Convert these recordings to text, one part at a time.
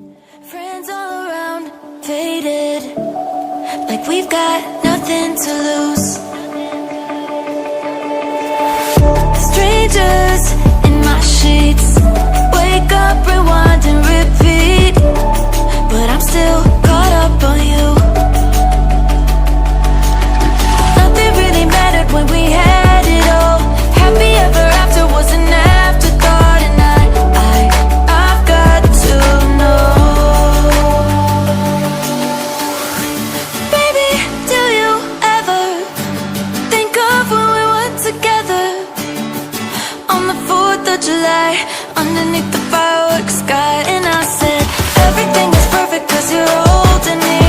Friends all around, faded, like we've got nothing to lose. Strangers in my sheets, wake up, rewind and repeat, but I'm still caught up on you. Nothing really mattered when we had it all. Happy ever after was an afterthought, and I've got to know. Baby, do you ever think of when we were together on the 4th of July, underneath the fireworks sky? And I said, everything is perfect 'cause you're holding me.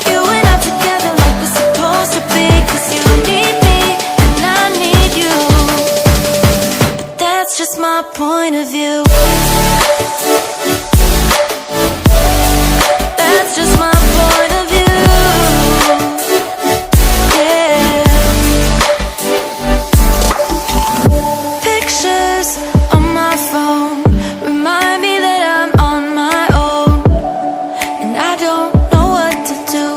You and I together like we're supposed to be, 'cause you need me and I need you. But that's just my point of view. That's just my point of view. Yeah. Pictures on my phone remind me that I'm on my own, and I don't know what to do.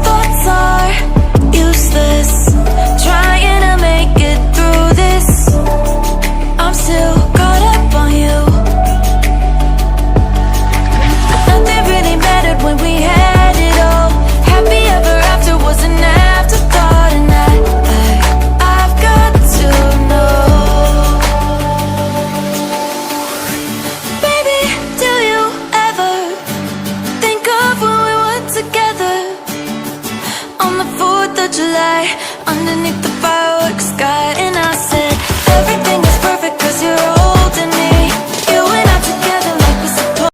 Thoughts are useless, trying to make it through this. I'm still caught up on you. Nothing really mattered when we had it all. Happy ever after was an afterthought, and I've got to know. Baby, do you ever think of when we were together on the 4th of July, underneath the fireworks sky? And I said, everything is perfect 'cause you're all